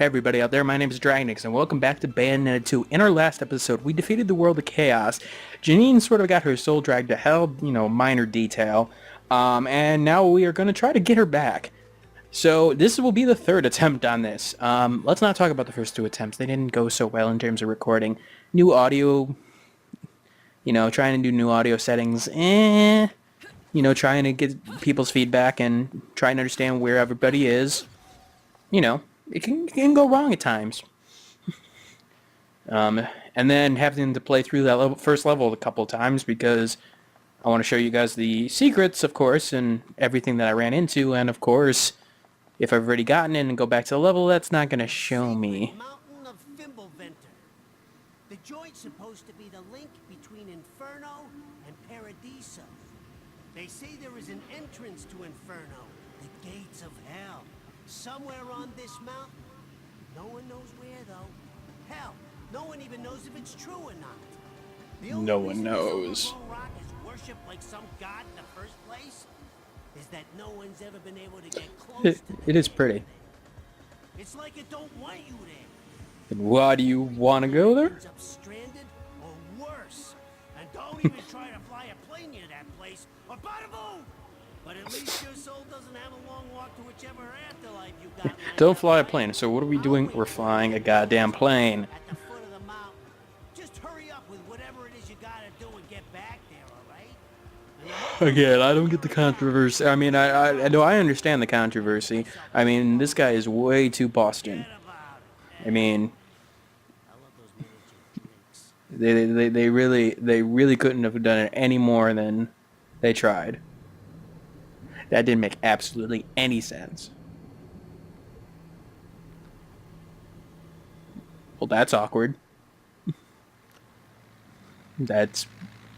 Hey everybody out there, my name is Dragonix, and welcome back to Bayonetta 2. In our last episode, we defeated the world of chaos. Janine sort of got her soul dragged to hell, minor detail. And now we are going to try to get her back. So this will be the third attempt on this. Let's not talk about the first two attempts. They didn't go so well in terms of recording. New audio, trying to do new audio settings, trying to get people's feedback and trying to understand where everybody is. It can go wrong at times. And then having to play through that first level a couple of times because I want to show you guys the secrets, of course, and everything that I ran into. And, of course, if I've already gotten in and go back to the level, that's not going to show me. Mountain of the joint's supposed to be the link between Inferno and Paradiso. They say there is an entrance to Inferno, the gates of hell. Somewhere on this mountain. No one knows where, though. Hell, no one even knows if it's true or not. No one knows. Rock is worshipped like some god in the first place. Is that no one's ever been able to get close to it is pretty. It's like it don't want you there. And why do you want to go there? Up stranded or worse. And don't even try to fly a plane near that place or bada boom! But at least your soul doesn't have a long walk to whichever afterlife you got. Don't fly a plane. So what are we doing? We're flying a goddamn plane. At the foot of the mountain. Just hurry up with whatever it is you gotta do and get back there, alright? Again, I don't get the controversy. I mean, I know I understand the controversy. I mean, this guy is way too Boston. I mean, they really couldn't have done it any more than they tried. That didn't make absolutely any sense. Well, that's awkward. That's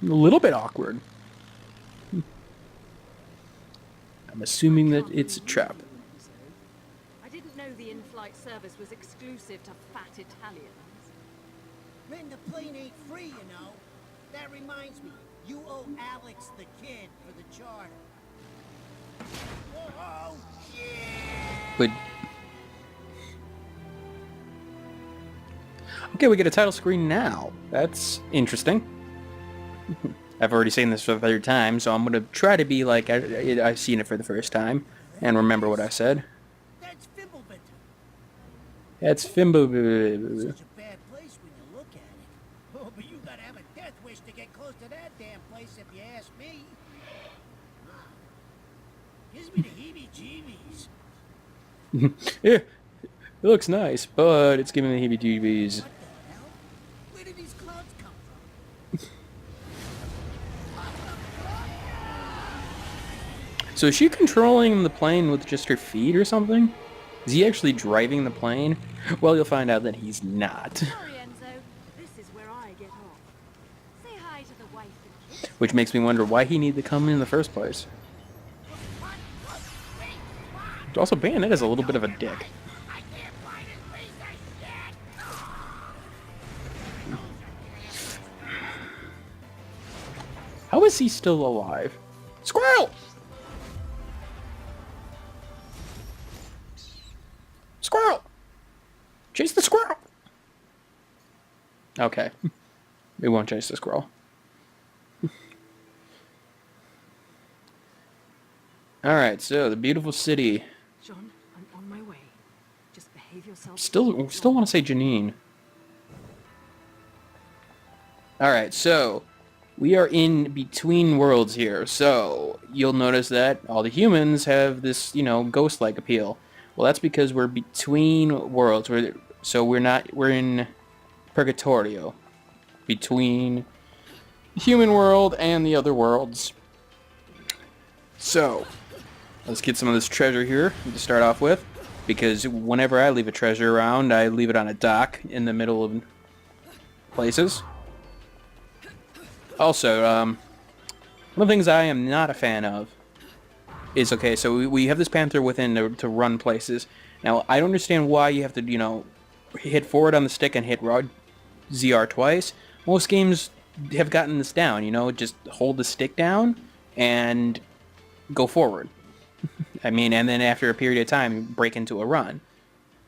a little bit awkward. I'm assuming that it's a trap. I didn't know the in-flight service was exclusive to fat Italians. Renting the plane ain't free, you know. That reminds me, you owe Alex the kid for the charter. Whoa, But okay, we get a title screen now. That's interesting. I've already seen this for the third time, so I'm gonna try to be like I've seen it for the first time and remember what I said. That's Fimblebit. That's Fimbo. Such a bad place when you look at it. Oh, but you gotta have a death wish to get close to that damn place if you ask me. Gives me the heebie-jeebies. Yeah, it looks nice, but it's giving me the heebie-jeebies. What the hell? Where did these clouds come from? So is she controlling the plane with just her feet or something? Is he actually driving the plane? Well, you'll find out that he's not. Sorry, Enzo. This is where I get off. Say hi to the wife and kids. Which makes me wonder why he needed to come in the first place. Also, Bayonetta's a little bit of a dick. How is he still alive? Squirrel! Squirrel! Chase the squirrel! Okay. We won't chase the squirrel. Alright, so the beautiful city. John, I'm on my way. Just behave yourself. Still want to say Janine. Alright, so we are in between worlds here. So you'll notice that all the humans have this, ghost-like appeal. Well, that's because we're between worlds. We're in Purgatorio. Between the human world and the other worlds. So let's get some of this treasure here to start off with, because whenever I leave a treasure around, I leave it on a dock in the middle of places. Also, one of the things I am not a fan of is, okay, so we have this panther within to run places. Now, I don't understand why you have to, hit forward on the stick and hit ZR twice. Most games have gotten this down, just hold the stick down and go forward. I mean, and then after a period of time, break into a run.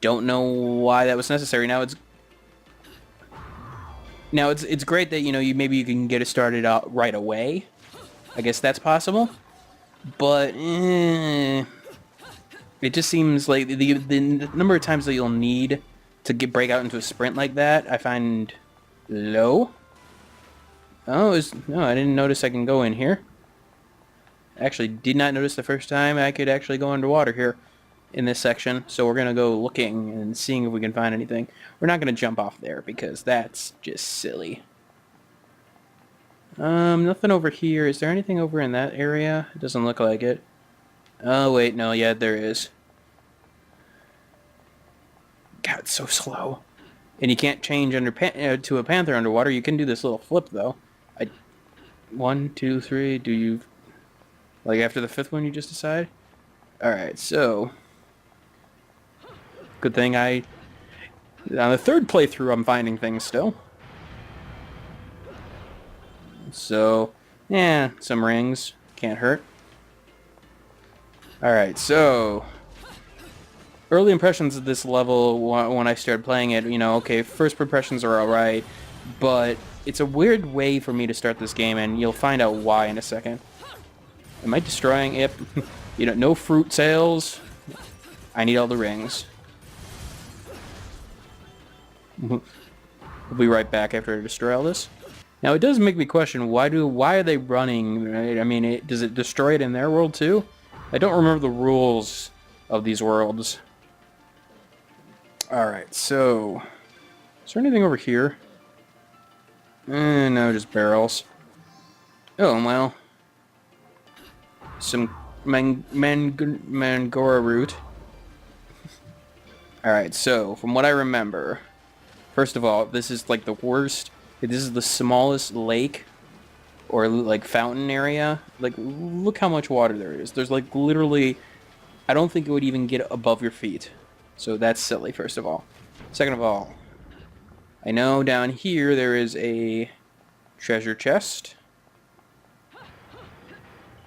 Don't know why that was necessary. Now it's great that, you know, you can get it started out right away. I guess that's possible. But it just seems like the number of times that you'll need to break out into a sprint like that, I find low. Oh, no, I didn't notice I can go in here. Actually, did not notice the first time I could actually go underwater here in this section. So we're going to go looking and seeing if we can find anything. We're not going to jump off there because that's just silly. Nothing over here. Is there anything over in that area? It doesn't look like it. Oh, wait, no, yeah, there is. God, it's so slow. And you can't change to a panther underwater. You can do this little flip, though. 1, 2, 3, do you... Like, after the 5th one, you just decide? Alright, so... Good thing on the 3rd playthrough, I'm finding things still. So, yeah, some rings. Can't hurt. Alright, so... Early impressions of this level when I started playing it, you know, okay, first impressions are alright, but it's a weird way for me to start this game, and you'll find out why in a second. Am I destroying it? You know, no fruit sales. I need all the rings. We'll be right back after I destroy all this. Now, it does make me question, why are they running, right? I mean, does it destroy it in their world, too? I don't remember the rules of these worlds. Alright, so... Is there anything over here? No, just barrels. Oh, well. Some Mangora root. Alright, so, from what I remember... First of all, this is like the worst... This is the smallest lake or like fountain area. Like, look how much water there is. There's like literally... I don't think it would even get above your feet. So that's silly, first of all. Second of all, I know down here there is a treasure chest,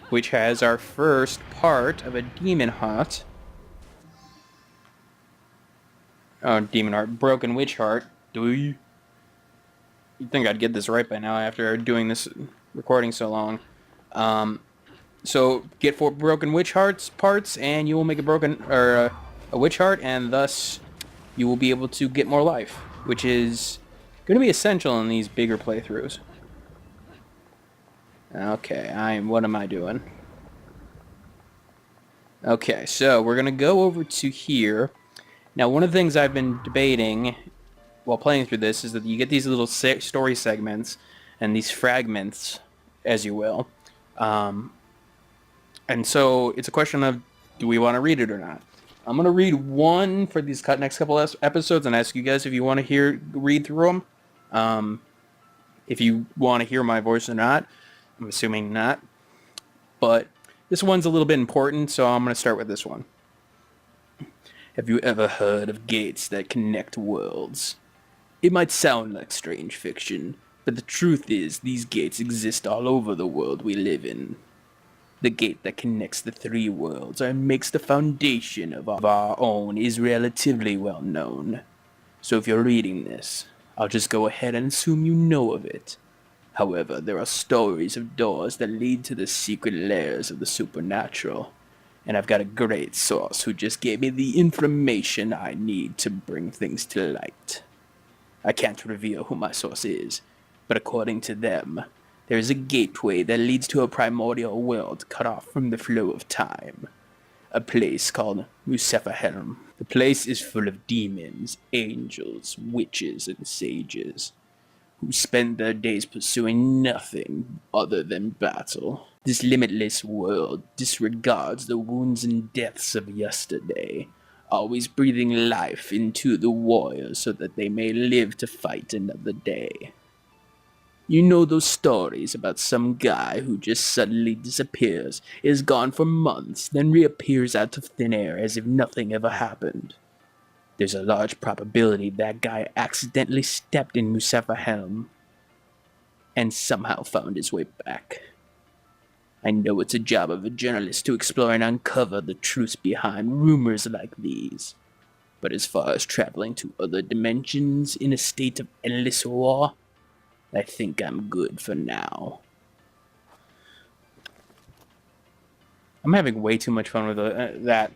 which has our first part of a demon heart. Oh, demon heart. Broken witch heart. Do you? You'd think I'd get this right by now after doing this recording so long. So get 4 broken witch hearts parts, and you will make a witch heart, and thus you will be able to get more life, which is going to be essential in these bigger playthroughs. Okay, what am I doing? Okay, so we're going to go over to here. Now, one of the things I've been debating while playing through this is that you get these little story segments and these fragments, as you will. And so it's a question of, do we want to read it or not? I'm going to read one for these next couple episodes and ask you guys if you want to read through them. If you want to hear my voice or not. I'm assuming not. But this one's a little bit important, so I'm going to start with this one. Have you ever heard of gates that connect worlds? It might sound like strange fiction, but the truth is these gates exist all over the world we live in. The gate that connects the 3 worlds and makes the foundation of our own is relatively well known. So if you're reading this, I'll just go ahead and assume you know of it. However, there are stories of doors that lead to the secret layers of the supernatural. And I've got a great source who just gave me the information I need to bring things to light. I can't reveal who my source is, but according to them, there is a gateway that leads to a primordial world cut off from the flow of time. A place called Muspelheim. The place is full of demons, angels, witches, and sages, who spend their days pursuing nothing other than battle. This limitless world disregards the wounds and deaths of yesterday, always breathing life into the warriors so that they may live to fight another day. You know those stories about some guy who just suddenly disappears, is gone for months, then reappears out of thin air as if nothing ever happened. There's a large probability that guy accidentally stepped in Muspelheim and somehow found his way back. I know it's a job of a journalist to explore and uncover the truth behind rumors like these. But as far as traveling to other dimensions in a state of endless war, I think I'm good for now. I'm having way too much fun with that,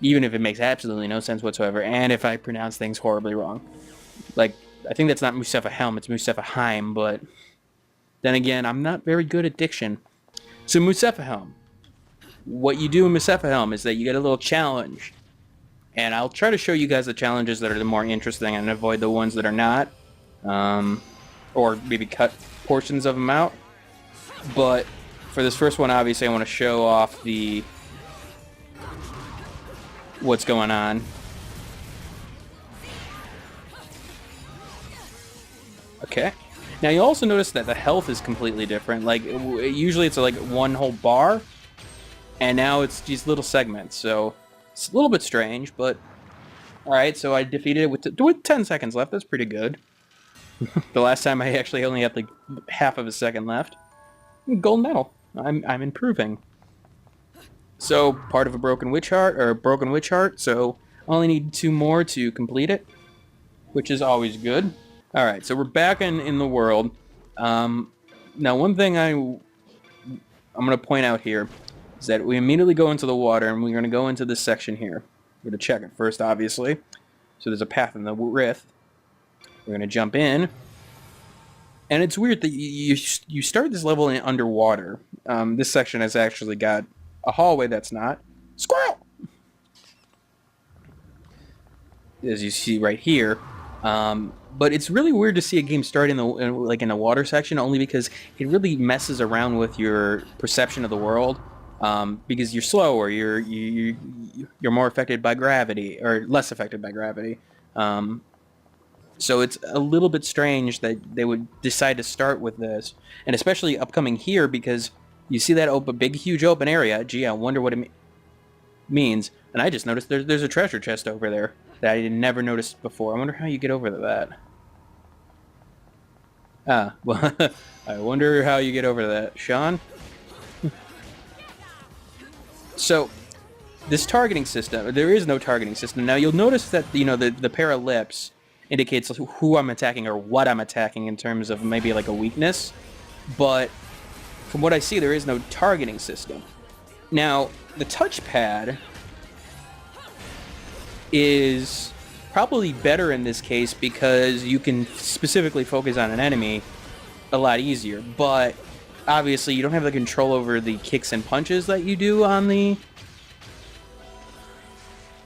even if it makes absolutely no sense whatsoever, and if I pronounce things horribly wrong. Like, I think that's not Mustafa Helm, it's Mustafa Heim, but then again, I'm not very good at diction. So Mustafa Helm. What you do in Mustafa Helm is that you get a little challenge, and I'll try to show you guys the challenges that are the more interesting and avoid the ones that are not, or maybe cut portions of them out. But for this first one, obviously, I want to show off what's going on. Okay. Now you also notice that the health is completely different. Like usually it's like one whole bar, and now it's these little segments. So it's a little bit strange, but all right. So I defeated it with 10 seconds left. That's pretty good. The last time I actually only had like half of a second left. Gold medal. I'm improving. So part of a broken witch heart. So I only need 2 more to complete it, which is always good. All right, so we're back in the world. Now, one thing I'm going to point out here is that we immediately go into the water, and we're going to go into this section here. We're going to check it first, obviously. So there's a path in the rift. We're going to jump in. And it's weird that you start this level underwater. This section has actually got a hallway that's not. Squirrel! As you see right here. But it's really weird to see a game start in the water section, only because it really messes around with your perception of the world. Because you're slower, you're more affected by gravity, or less affected by gravity. So it's a little bit strange that they would decide to start with this, and especially upcoming here, because you see that big, huge open area. Gee, I wonder what it means. And I just noticed there's a treasure chest over there that I never noticed before. I wonder how you get over to that. Well, I wonder how you get over to that, Sean. So, this targeting system, there is no targeting system. Now, you'll notice that, the pair of lips indicates who I'm attacking or what I'm attacking in terms of maybe like a weakness. But from what I see, there is no targeting system. Now, the touchpad is probably better in this case because you can specifically focus on an enemy a lot easier. But obviously, you don't have the control over the kicks and punches that you do on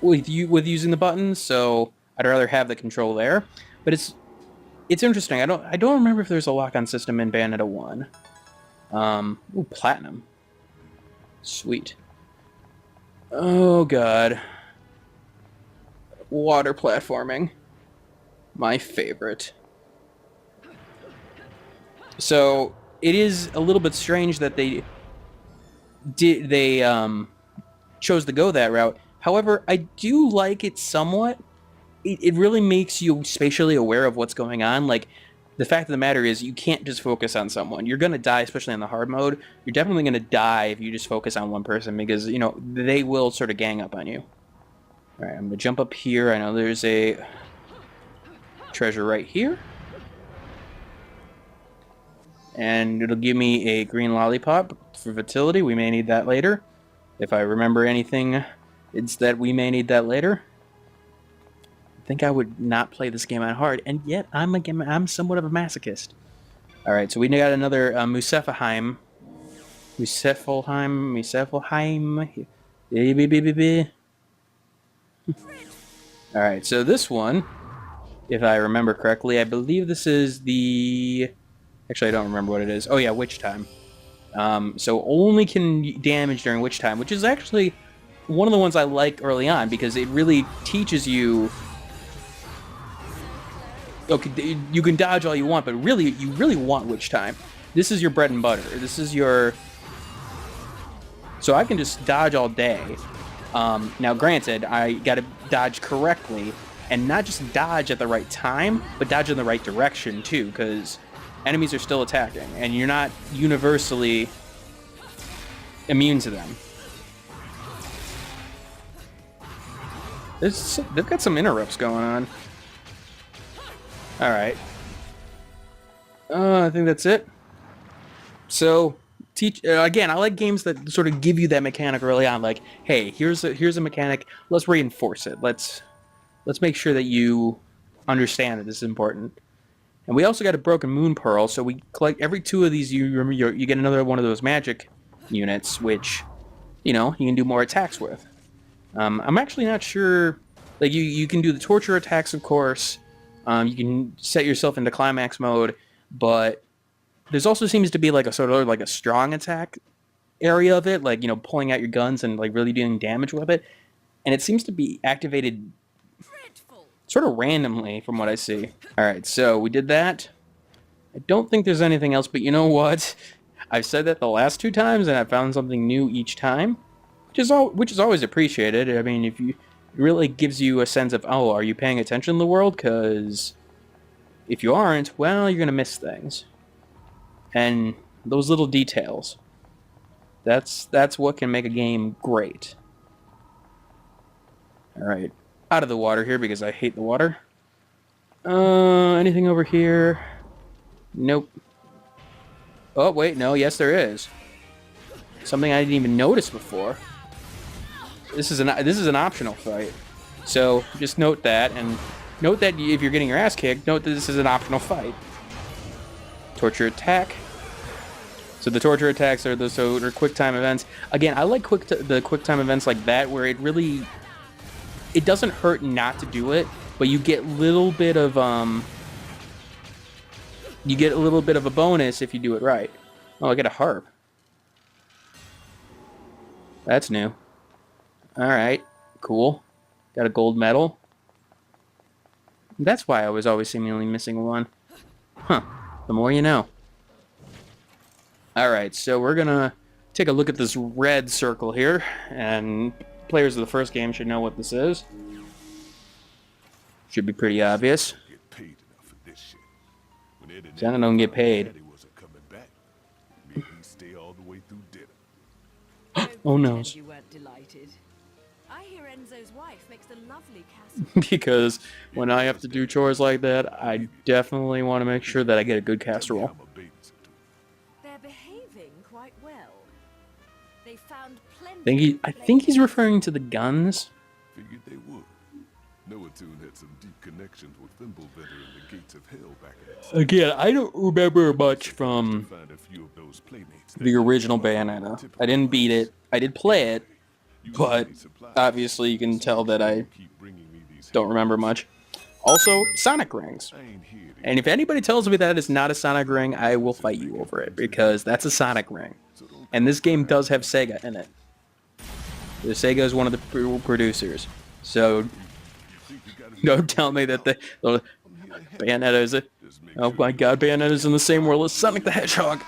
with using the buttons. So I'd rather have the control there. But it's interesting. I don't remember if there's a lock-on system in Bayonetta 1. Ooh, platinum. Sweet. Oh god. Water platforming. My favorite. So it is a little bit strange that they chose to go that route. However, I do like it somewhat. It really makes you spatially aware of what's going on. Like, the fact of the matter is, you can't just focus on someone. You're going to die, especially in the hard mode. You're definitely going to die if you just focus on one person, because, they will sort of gang up on you. Alright, I'm going to jump up here. I know there's a treasure right here. And it'll give me a green lollipop for fertility. We may need that later. If I remember anything, it's that we may need that later. I think I would not play this game on hard, and yet I'm somewhat of a masochist. Alright, so we got another Muspelheim. Alright, so this one, if I remember correctly, I believe this is the... Actually, I don't remember what it is. Oh yeah, Witch Time. So only can damage during Witch Time, which is actually one of the ones I like early on, because it really teaches you... Okay, you can dodge all you want, but really, you really want Witch Time. This is your bread and butter. This is your... So I can just dodge all day. Now, granted, I gotta dodge correctly, and not just dodge at the right time, but dodge in the right direction, too, because enemies are still attacking, and you're not universally immune to them. They've got some interrupts going on. All right. I think that's it. So, again. I like games that sort of give you that mechanic early on. Like, hey, here's a mechanic. Let's reinforce it. Let's make sure that you understand that this is important. And we also got a broken moon pearl. So we collect every 2 of these. You get another one of those magic units, which you can do more attacks with. I'm actually not sure. Like you can do the torture attacks, of course. You can set yourself into climax mode, but there's also seems to be like a sort of like a strong attack area of it, like pulling out your guns and like really doing damage with it. And it seems to be activated sort of randomly from what I see. All right, so we did that. I don't think there's anything else, but you know what? I've said that the last 2 times, and I found something new each time, which is always appreciated. I mean, it really gives you a sense of, oh, are you paying attention to the world? Because if you aren't, well, you're gonna miss things. And those little details, that's what can make a game great. All right, out of the water here because I hate the water. Anything over here? Nope. Oh wait, no. Yes, there is. Something I didn't even notice before. This is an optional fight, so just note that, and note that if you're getting your ass kicked, note that this is an optional fight. Torture attack. So the torture attacks are they're quick time events. Again, I like the quick time events like that where it doesn't hurt not to do it, but you get a little bit of a bonus if you do it right. Oh, I get a harp. That's new. All right, cool. Got a gold medal. That's why I was always seemingly missing one. Huh. The more you know. All right, so we're gonna take a look at this red circle here, and players of the first game should know what this is. Should be pretty obvious. Santa don't get paid. Oh no. You weren't delighted. I hear Enzo's wife makes a lovely casserole. Because when I have to do chores like that, I definitely want to make sure that I get a good casserole. They're behaving quite well. They found plenty. I think he's referring to the guns. Figured they would. Noah Toon had some deep connections with Thimbleventer and the Gates of Hell back in the Again, I don't remember much from find a few of those playmates. the original Bayonetta. I didn't beat it. I did play it, but obviously you can tell that I don't remember much. Also, Sonic rings. And if anybody tells me that it's not a Sonic ring, I will fight you over it, because that's a Sonic ring. And this game does have Sega in it. The Sega is one of the producers. So don't tell me that the Bayonetta is it. Oh my god, Bayonetta's in the same world as Sonic the Hedgehog.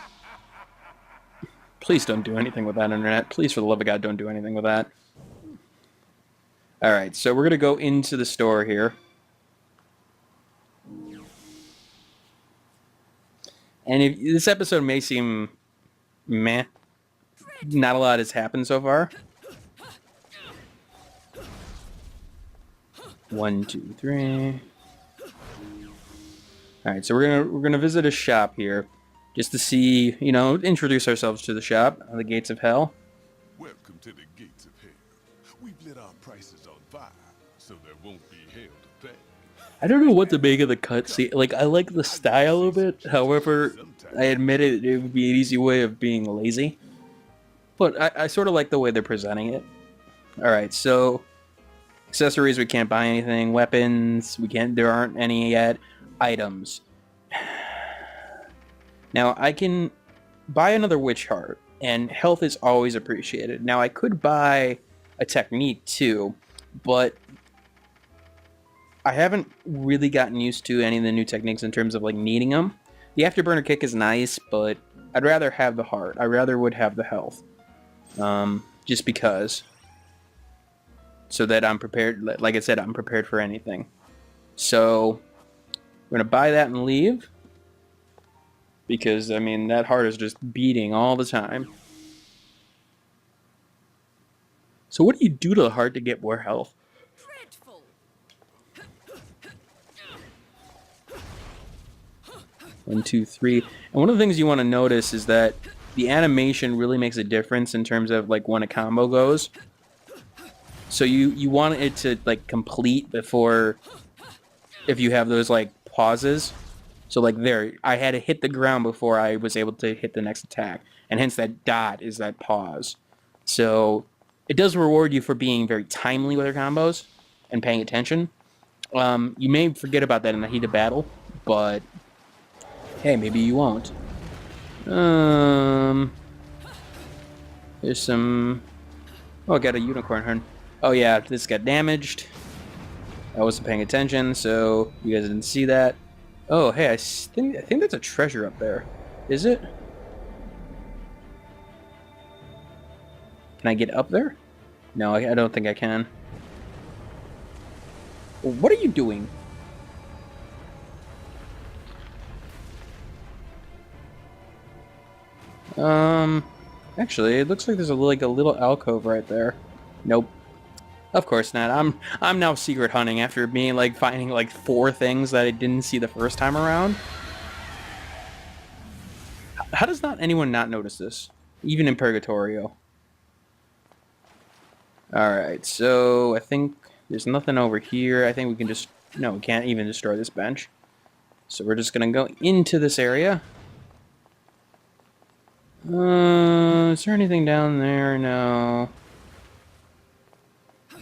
Please don't do anything with that, internet. Please, for the love of God, don't do anything with that. Alright, so we're going to go into the store here. And this episode may seem meh. Not a lot has happened so far. 1, 2, 3. Alright, so we're gonna visit a shop here. Just to see, introduce ourselves to the shop, the Gates of Hell. Welcome to the Gates of Hell. We've lit our prices on fire, so there won't be hell to pay. I don't know what to make of the cutscene. Like, I like the style of it. However, I admit it would be an easy way of being lazy. But I sort of like the way they're presenting it. Alright, so accessories, we can't buy anything. Weapons, there aren't any yet. Items. Now, I can buy another witch heart, and health is always appreciated. Now, I could buy a technique too, but I haven't really gotten used to any of the new techniques in terms of like needing them. The afterburner kick is nice, but I'd rather have the heart. I rather would have the health. Just because. So that I'm prepared, like I said, I'm prepared for anything. So, we're going to buy that and leave. Because, I mean, that heart is just beating all the time. So what do you do to the heart to get more health? Dreadful. 1, 2, 3. And one of the things you want to notice is that the animation really makes a difference in terms of like when a combo goes. So you want it to like complete before, if you have those like pauses. So like there, I had to hit the ground before I was able to hit the next attack, and hence that dot is that pause. So it does reward you for being very timely with your combos and paying attention. You may forget about that in the heat of battle, but hey, maybe you won't. There's some... Oh, I got a unicorn horn. Oh yeah, this got damaged. I wasn't paying attention, so you guys didn't see that. Oh, hey, I think that's a treasure up there. Is it? Can I get up there? No, I don't think I can. What are you doing? Actually, it looks like there's a little alcove right there. Nope. Of course not. I'm now secret hunting after being like finding like 4 things that I didn't see the first time around. How does not anyone not notice this? Even in Purgatorio. Alright, so I think there's nothing over here. I think we can just... No, we can't even destroy this bench. So we're just gonna go into this area. Is there anything down there? No.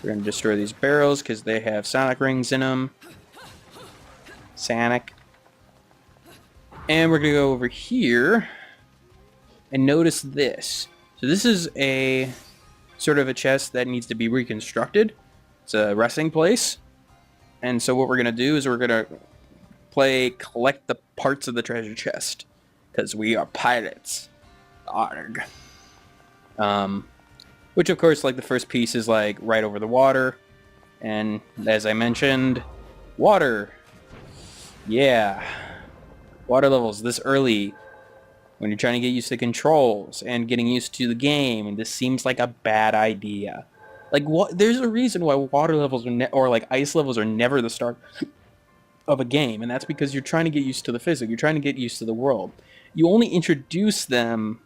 We're gonna destroy these barrels because they have sonic rings in them. Sonic. And we're gonna go over here and notice this. So this is a sort of a chest that needs to be reconstructed. It's a resting place. And so what we're gonna do is we're gonna collect the parts of the treasure chest, because we are pirates. Arg. Which of course, like, the first piece is like right over the water, and as I mentioned, water. Yeah, water levels this early when you're trying to get used to controls and getting used to the game, and this seems like a bad idea. Like, what? There's a reason why water levels or like ice levels are never the start of a game, and that's because you're trying to get used to the physics. You're trying to get used to the world. You only introduce them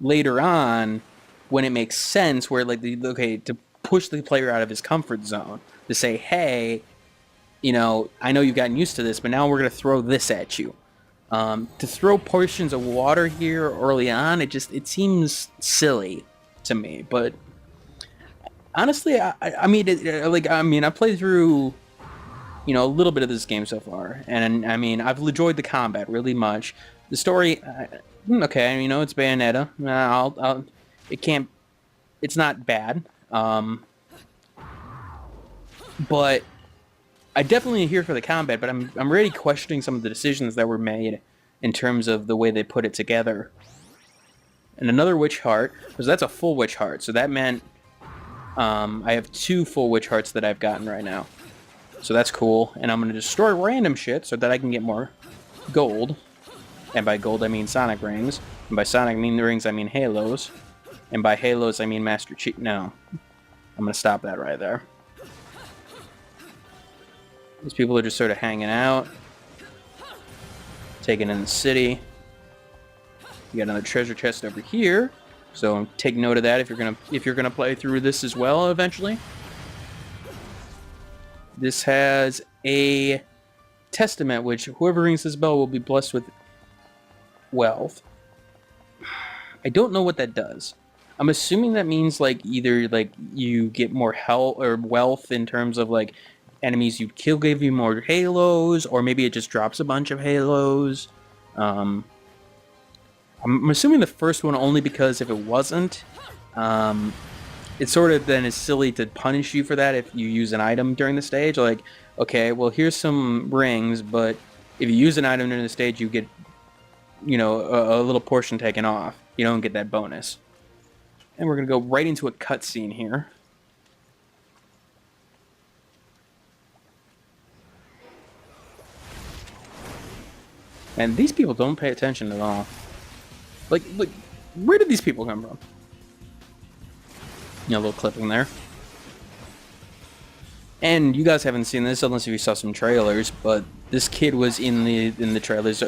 later on when it makes sense, where like to push the player out of his comfort zone, to say, hey, you know, I know you've gotten used to this, but now we're going to throw this at you. To throw portions of water here early on, it seems silly to me. But honestly, I mean, I played through, you know, a little bit of this game so far, and I mean, I've enjoyed the combat really much. The story, okay, you know, it's Bayonetta. It's not bad. But I definitely here for the combat, but I'm really questioning some of the decisions that were made in terms of the way they put it together. And another witch heart, because that's a full witch heart, so that meant I have 2 full witch hearts that I've gotten right now. So that's cool, and I'm going to destroy random shit so that I can get more gold. And by gold, I mean sonic rings. And by sonic rings, I mean halos. And by halos, I mean Master Chief. No. I'm going to stop that right there. These people are just sort of hanging out. Taking in the city. You got another treasure chest over here. So take note of that if you're gonna play through this as well eventually. This has a testament, which whoever rings this bell will be blessed with wealth. I don't know what that does. I'm assuming that means like either like you get more health or wealth in terms of like enemies you kill give you more halos, or maybe it just drops a bunch of halos. I'm assuming the first one only because if it wasn't, it sort of then is silly to punish you for that if you use an item during the stage. Like, okay, well, here's some rings, but if you use an item during the stage, you get, you know, a little portion taken off. You don't get that bonus. And we're going to go right into a cutscene here. And these people don't pay attention at all. Like, where did these people come from? You know, a little clipping there. And you guys haven't seen this unless you saw some trailers, but This kid was in the trailers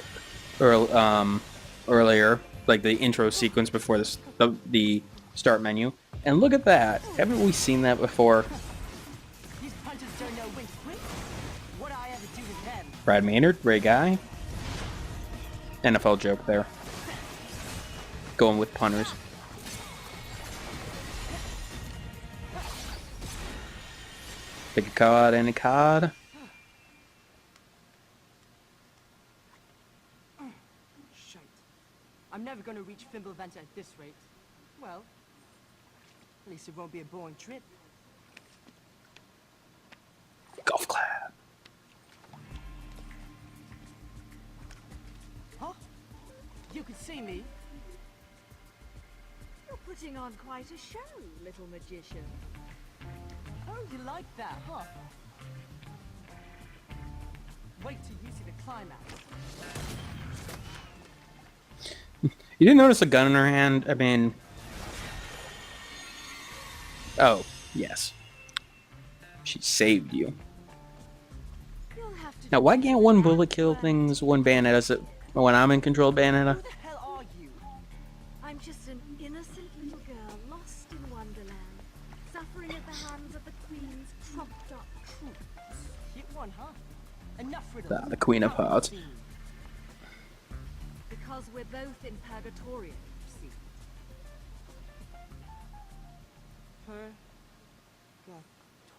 earlier, like the intro sequence before the start menu. And look at that! Haven't we seen that before? These punches don't know when to quit. What I ever do with them? Brad Maynard, Ray Guy. NFL joke there. Going with punters. Pick a card, any card. Shite. I'm never gonna reach Fimbulventer at this rate. Well, at least it won't be a boring trip. Golf clap. Huh? You could see me. You're putting on quite a show, little magician. Oh, you like that, huh? Wait till you see the climax. You didn't notice a gun in her hand? I mean... Oh, yes. She saved you. You'll have to Now, why can't one bullet kill things when Bayonetta does it? When I'm in control of Bayonetta? Who the hell are you? I'm just an innocent little girl lost in Wonderland, suffering at the hands of the Queen's trumped-up troops. Hit one, huh? Enough riddles. The Queen of Hearts. Because we're both in Purgatorio, you see.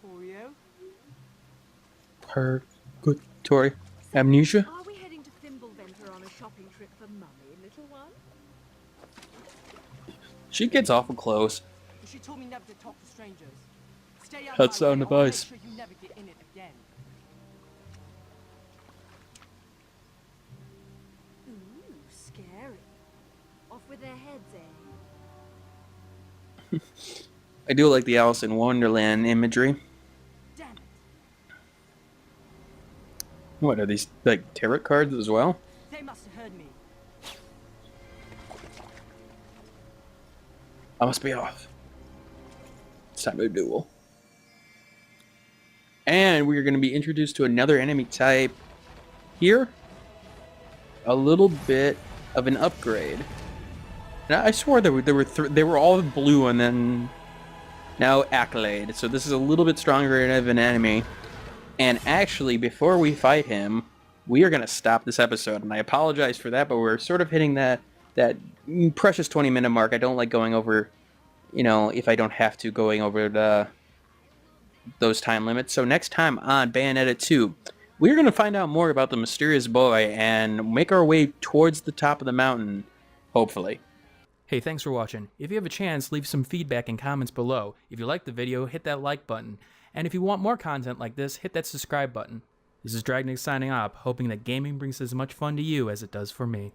Purgatorio? Purgatory. Amnesia? Are we heading to Fimbulventer on a shopping trip for Mummy, little one? She gets awful close. She told me never to talk to strangers. Stay out That's my way, sound or I'll make advice. sure you never get in it again. Ooh, scary. Off with their heads, eh? I do like the Alice in Wonderland imagery. Damn it. What, are these, like, tarot cards as well? They must have heard me. I must be off. It's time to duel. And we're going to be introduced to another enemy type here. A little bit of an upgrade. Now, I swore they were all blue and then now MacLeod. So this is a little bit stronger of an enemy. And actually, before we fight him, we are going to stop this episode. And I apologize for that, but we're sort of hitting that precious 20-minute mark. I don't like going over, you know, if I don't have to, going over those time limits. So next time on Bayonetta 2, we're going to find out more about the mysterious boy and make our way towards the top of the mountain, hopefully. Hey, thanks for watching. If you have a chance, leave some feedback and comments below. If you liked the video, hit that like button. And if you want more content like this, hit that subscribe button. This is Dragnix signing off, hoping that gaming brings as much fun to you as it does for me.